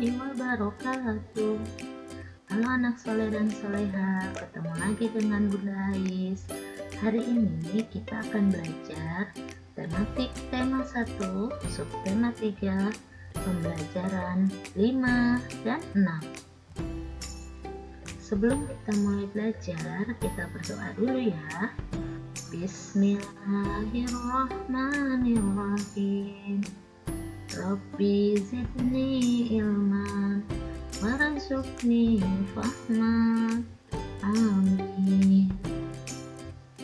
warahmatullahi wabarakatuh. Halo anak soleh dan soleha, ketemu lagi dengan Bunda Ais. Hari ini kita akan belajar tematik tema 1, subtema 3, pembelajaran 5 dan 6. Sebelum kita mulai belajar, kita berdoa dulu ya. Bismillahirrahmanirrahim. Rabbi zidni ilman warzuqni fahman. Amin.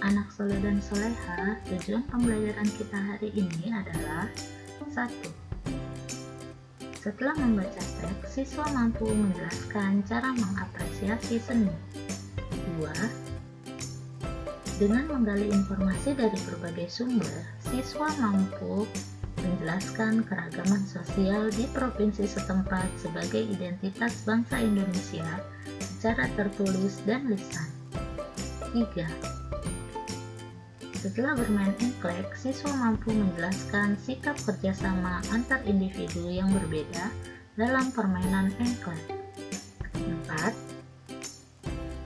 Anak soleh dan soleha, tujuan pembelajaran kita hari ini adalah 1. Setelah membaca teks, siswa mampu menjelaskan cara mengapresiasi seni. 2. Dengan menggali informasi dari berbagai sumber, siswa mampu menjelaskan keragaman sosial di provinsi setempat sebagai identitas bangsa Indonesia secara tertulis dan lisan. 3. Setelah bermain engklek, siswa mampu menjelaskan sikap kerjasama antar individu yang berbeda dalam permainan engklek. 4.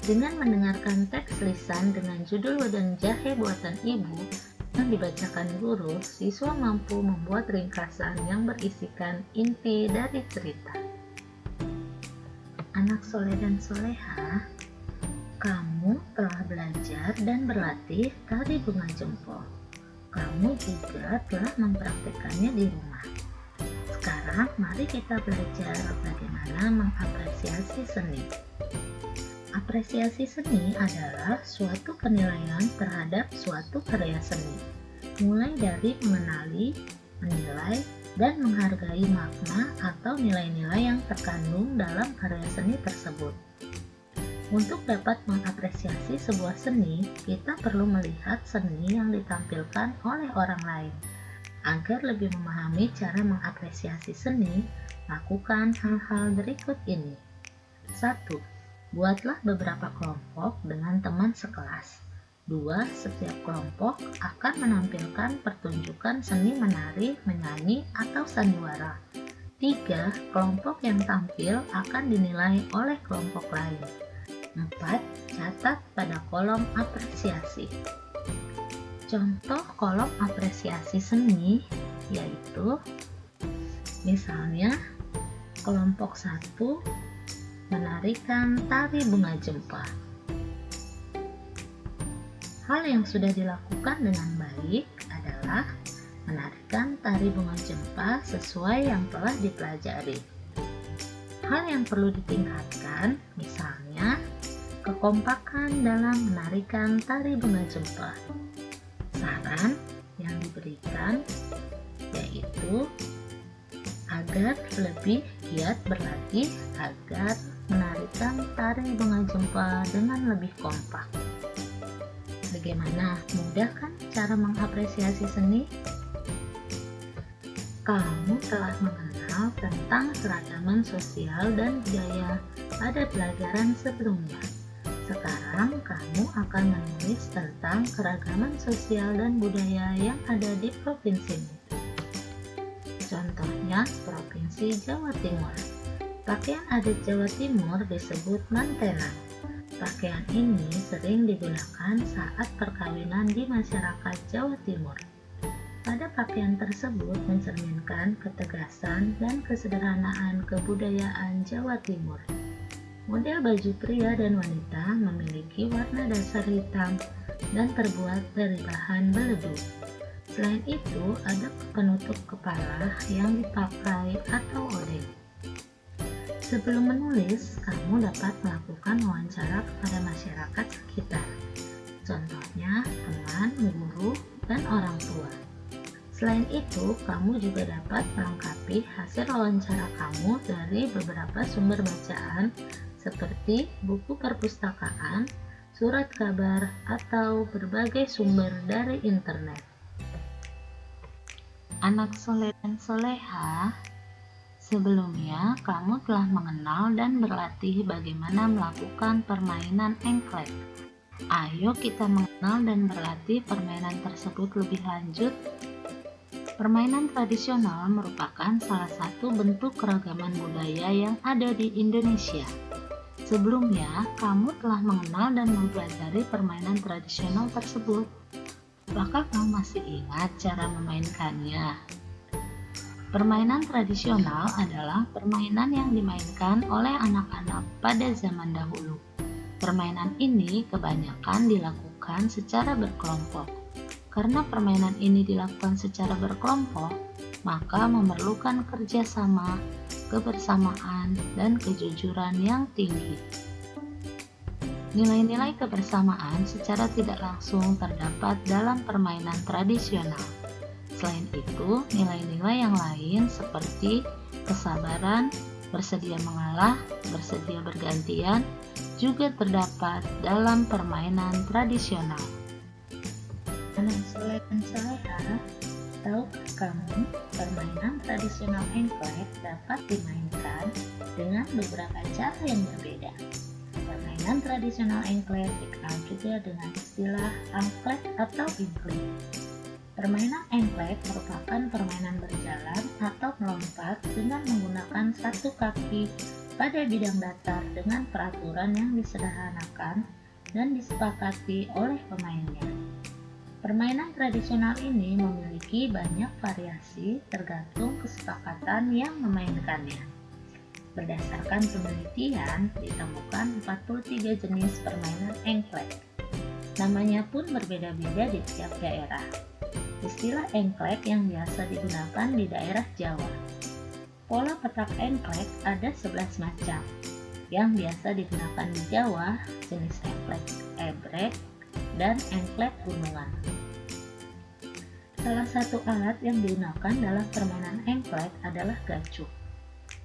Dengan mendengarkan teks lisan dengan judul Wedang Jahe Buatan Ibu yang dibacakan guru, siswa mampu membuat ringkasan yang berisikan inti dari cerita. Anak soleh dan soleha, kamu telah belajar dan berlatih tari bunga jempol. Kamu juga telah mempraktikkannya di rumah. Sekarang mari kita belajar bagaimana mengapresiasi seni. Apresiasi seni adalah suatu penilaian terhadap suatu karya seni, mulai dari mengenali, menilai, dan menghargai makna atau nilai-nilai yang terkandung dalam karya seni tersebut. Untuk dapat mengapresiasi sebuah seni, kita perlu melihat seni yang ditampilkan oleh orang lain. Agar lebih memahami cara mengapresiasi seni, lakukan hal-hal berikut ini. 1. Buatlah beberapa kelompok dengan teman sekelas. 2. Setiap kelompok akan menampilkan pertunjukan seni menari, menyanyi, atau sandiwara. 3. Kelompok yang tampil akan dinilai oleh kelompok lain. 4. Catat pada kolom apresiasi. Contoh kolom apresiasi seni yaitu misalnya kelompok 1 menarikan tari bunga jempa. Hal yang sudah dilakukan dengan baik adalah menarikan tari bunga jempa sesuai yang telah dipelajari. Hal yang perlu ditingkatkan misalnya kekompakan dalam menarikan tari bunga jempa. Saran yang diberikan yaitu agar lebih giat berlatih agar menarikan tari bunga jempa dengan lebih kompak. Bagaimana? Mudah kan cara mengapresiasi seni? Kamu telah mengenal tentang keragaman sosial dan budaya pada pelajaran sebelumnya. Sekarang kamu akan menulis tentang keragaman sosial dan budaya yang ada di provinsimu. Contohnya, Provinsi Jawa Timur. Pakaian adat Jawa Timur disebut mantenan. Pakaian ini sering digunakan saat perkawinan di masyarakat Jawa Timur. Pada pakaian tersebut mencerminkan ketegasan dan kesederhanaan kebudayaan Jawa Timur. Model baju pria dan wanita memiliki warna dasar hitam dan terbuat dari bahan belenggu. Selain itu, ada penutup kepala yang dipakai atau odeng. Sebelum menulis, kamu dapat melakukan wawancara kepada masyarakat sekitar. Contohnya, teman, guru, dan orang tua. Selain itu, kamu juga dapat melengkapi hasil wawancara kamu dari beberapa sumber bacaan seperti buku perpustakaan, surat kabar, atau berbagai sumber dari internet. Anak soleh dan soleha, sebelumnya kamu telah mengenal dan berlatih bagaimana melakukan permainan engklek. Ayo kita mengenal dan berlatih permainan tersebut lebih lanjut. Permainan tradisional merupakan salah satu bentuk keragaman budaya yang ada di Indonesia. Sebelumnya, kamu telah mengenal dan mempelajari permainan tradisional tersebut. Apakah kamu masih ingat cara memainkannya? Permainan tradisional adalah permainan yang dimainkan oleh anak-anak pada zaman dahulu. Permainan ini kebanyakan dilakukan secara berkelompok. Karena permainan ini dilakukan secara berkelompok, maka memerlukan kerjasama, kebersamaan, dan kejujuran yang tinggi. Nilai-nilai kebersamaan secara tidak langsung terdapat dalam permainan tradisional. Selain itu, nilai-nilai yang lain seperti kesabaran, bersedia mengalah, bersedia bergantian, juga terdapat dalam permainan tradisional. Anak soleh dan soleha, tahukah kamu permainan tradisional engklek dapat dimainkan dengan beberapa cara yang berbeda? Permainan tradisional engklek dikenal juga dengan istilah angklek atau ingklek. Permainan engklek merupakan permainan berjalan atau melompat dengan menggunakan satu kaki pada bidang datar dengan peraturan yang disederhanakan dan disepakati oleh pemainnya. Permainan tradisional ini memiliki banyak variasi tergantung kesepakatan yang memainkannya. Berdasarkan penelitian, ditemukan 43 jenis permainan engklek. Namanya pun berbeda-beda di tiap daerah. Istilah engklek yang biasa digunakan di daerah Jawa. Pola petak engklek ada 11 macam. Yang biasa digunakan di Jawa, jenis engklek ebrek dan engklek gunungan. Salah satu alat yang digunakan dalam permainan engklek adalah gacuk.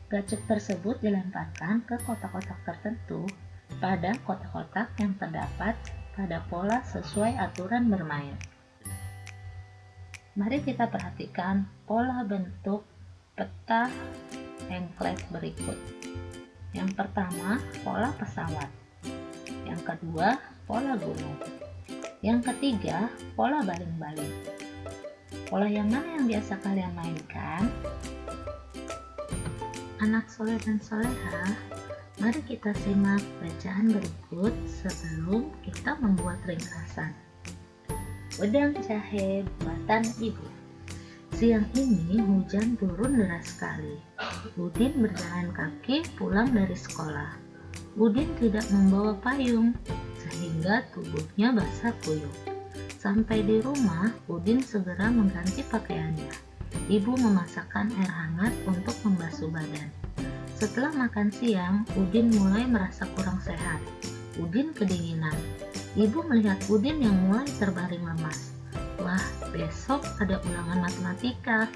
Gacuk tersebut dilemparkan ke kotak-kotak tertentu pada kotak-kotak yang terdapat pada pola sesuai aturan bermain. Mari kita perhatikan pola bentuk peta engklek berikut. Yang pertama, pola pesawat. Yang kedua, pola gunung. Yang ketiga, pola baling-baling. Pola yang mana yang biasa kalian mainkan? Anak soleh dan soleha, mari kita simak bacaan berikut sebelum kita membuat ringkasan. Wedang jahe buatan ibu. Siang ini hujan turun deras sekali. Udin berjalan kaki pulang dari sekolah. Udin tidak membawa payung, sehingga tubuhnya basah kuyup. Sampai di rumah, Udin segera mengganti pakaiannya. Ibu memasakkan air hangat untuk membasuh badan. Setelah makan siang, Udin mulai merasa kurang sehat. Udin kedinginan. Ibu melihat Udin yang mulai terbaring lemas. Wah, besok ada ulangan matematika.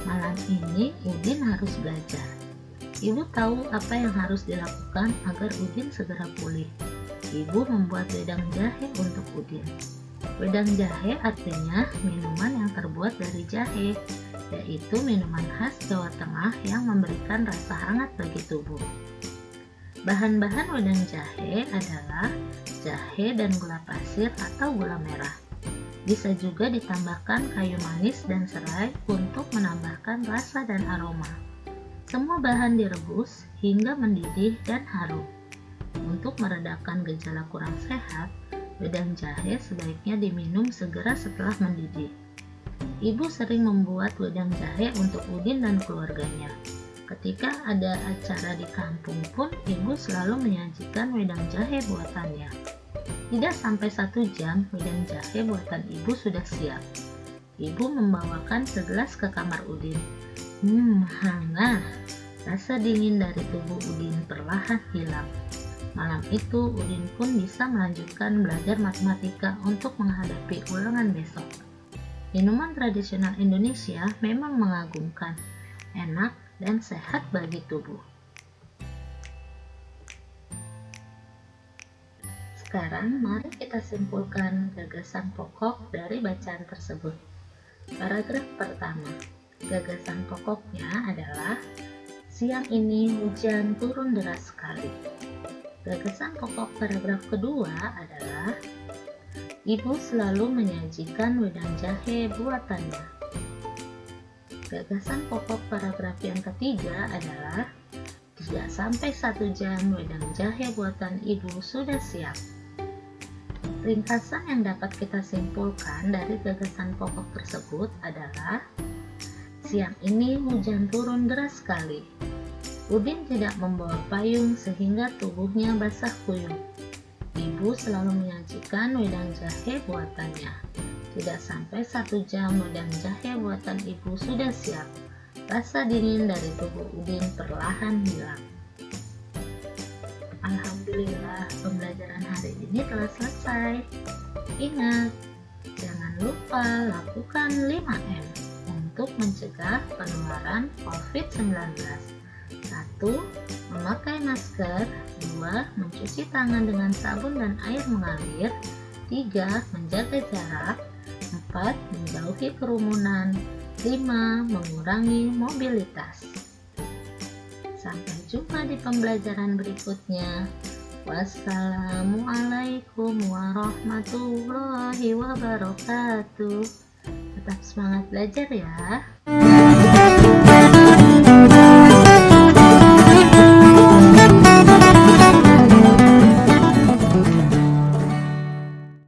Malam ini Udin harus belajar. Ibu tahu apa yang harus dilakukan agar Udin segera pulih. Ibu membuat wedang jahe untuk Udin. Wedang jahe artinya minuman yang terbuat dari jahe, yaitu minuman khas Jawa Tengah yang memberikan rasa hangat bagi tubuh. Bahan-bahan wedang jahe adalah jahe dan gula pasir atau gula merah. Bisa juga ditambahkan kayu manis dan serai untuk menambahkan rasa dan aroma. Semua bahan direbus hingga mendidih dan harum. Untuk meredakan gejala kurang sehat, wedang jahe sebaiknya diminum segera setelah mendidih. Ibu sering membuat wedang jahe untuk Udin dan keluarganya. Ketika ada acara di kampung pun, ibu selalu menyajikan wedang jahe buatannya. Tidak sampai 1 jam, wedang jahe buatan ibu sudah siap. Ibu membawakan segelas ke kamar Udin. Hangat. Rasa dingin dari tubuh Udin perlahan hilang. Malam itu, Udin pun bisa melanjutkan belajar matematika untuk menghadapi ulangan besok. Minuman tradisional Indonesia memang mengagumkan, enak, dan sehat bagi tubuh. Sekarang, mari kita simpulkan gagasan pokok dari bacaan tersebut. Paragraf pertama, gagasan pokoknya adalah siang ini hujan turun deras sekali. Gagasan pokok paragraf kedua adalah ibu selalu menyajikan wedang jahe buatannya. Gagasan pokok paragraf yang ketiga adalah tidak sampai 1 jam wedang jahe buatan ibu sudah siap. Ringkasan yang dapat kita simpulkan dari gagasan pokok tersebut adalah siang ini hujan turun deras sekali. Udin tidak membawa payung sehingga tubuhnya basah kuyup. Ibu selalu menyajikan wedang jahe buatannya. Tidak sampai 1 jam wedang jahe buatan ibu sudah siap. Rasa dingin dari tubuh Udin perlahan hilang. Alhamdulillah, pembelajaran hari ini telah selesai. Ingat, jangan lupa lakukan 5M untuk mencegah penularan COVID-19. 1. Memakai masker. 2. Mencuci tangan dengan sabun dan air mengalir. 3. Menjaga jarak. 4. Menjauhi kerumunan. 5. Mengurangi mobilitas. Sampai jumpa di pembelajaran berikutnya. Wassalamualaikum warahmatullahi wabarakatuh. Tetap semangat belajar ya.